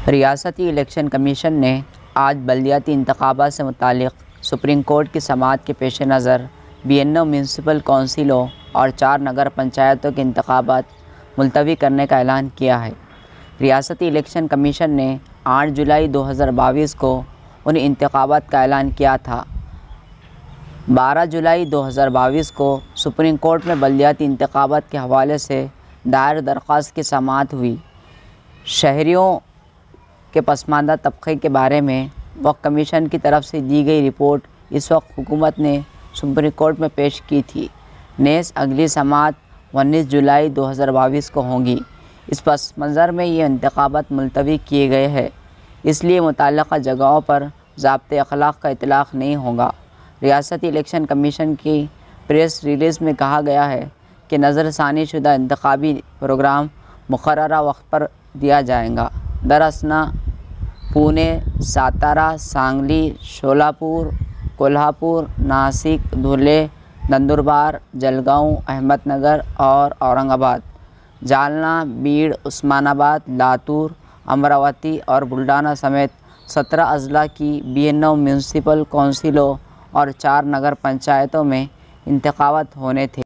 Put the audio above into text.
ریاستی election commission نے آج بلدیاتی انتخابات سے متعلق سپریم کورٹ کی سماعت کے پیش نظر 92 میونسپل کونسلوں اور 4 نگر پنچایتوں کے انتخابات ملتوی کرنے کا اعلان کیا ہے۔ ریاستی الیکشن کمیشن نے 8 جولائی 2022 کو ان انتخابات کا اعلان کیا تھا۔ 12 جولائی 2022 کو سپریم کورٹ میں بلدیاتی انتخابات کے حوالے سے دائر درخواست کی سماعت ہوئی۔ شہریوں کے پسماندہ طبقے کے بارے میں وقت کمیشن کی طرف سے دی گئی رپورٹ اس وقت حکومت نے سپریم کورٹ میں پیش کی تھی۔ نیز اگلی سماعت 19 جولائی 2022 کو ہوگی۔ اس پس منظر میں یہ انتخابات ملتوی کیے گئے ہیں، اس لیے متعلقہ جگہوں پر ضابطۂ اخلاق کا اطلاق نہیں ہوگا۔ ریاستی الیکشن کمیشن کی پریس ریلیز میں کہا گیا ہے کہ نظر ثانی شدہ انتخابی پروگرام مقررہ وقت پر دیا جائے گا۔ دراصل پونے، ساتارا، سانگلی، شولاپور، کولہاپور، ناسک، دھولے، نندربار، جلگاؤں، احمد نگر اور اورنگ آباد، جالنا، بیڑ، عثمان آباد، لاتور، امراوتی اور بلڈانہ سمیت 17 اضلاع کی 92 میونسپل کونسلوں اور 4 نگر پنچایتوں میں انتخابات ہونے تھے۔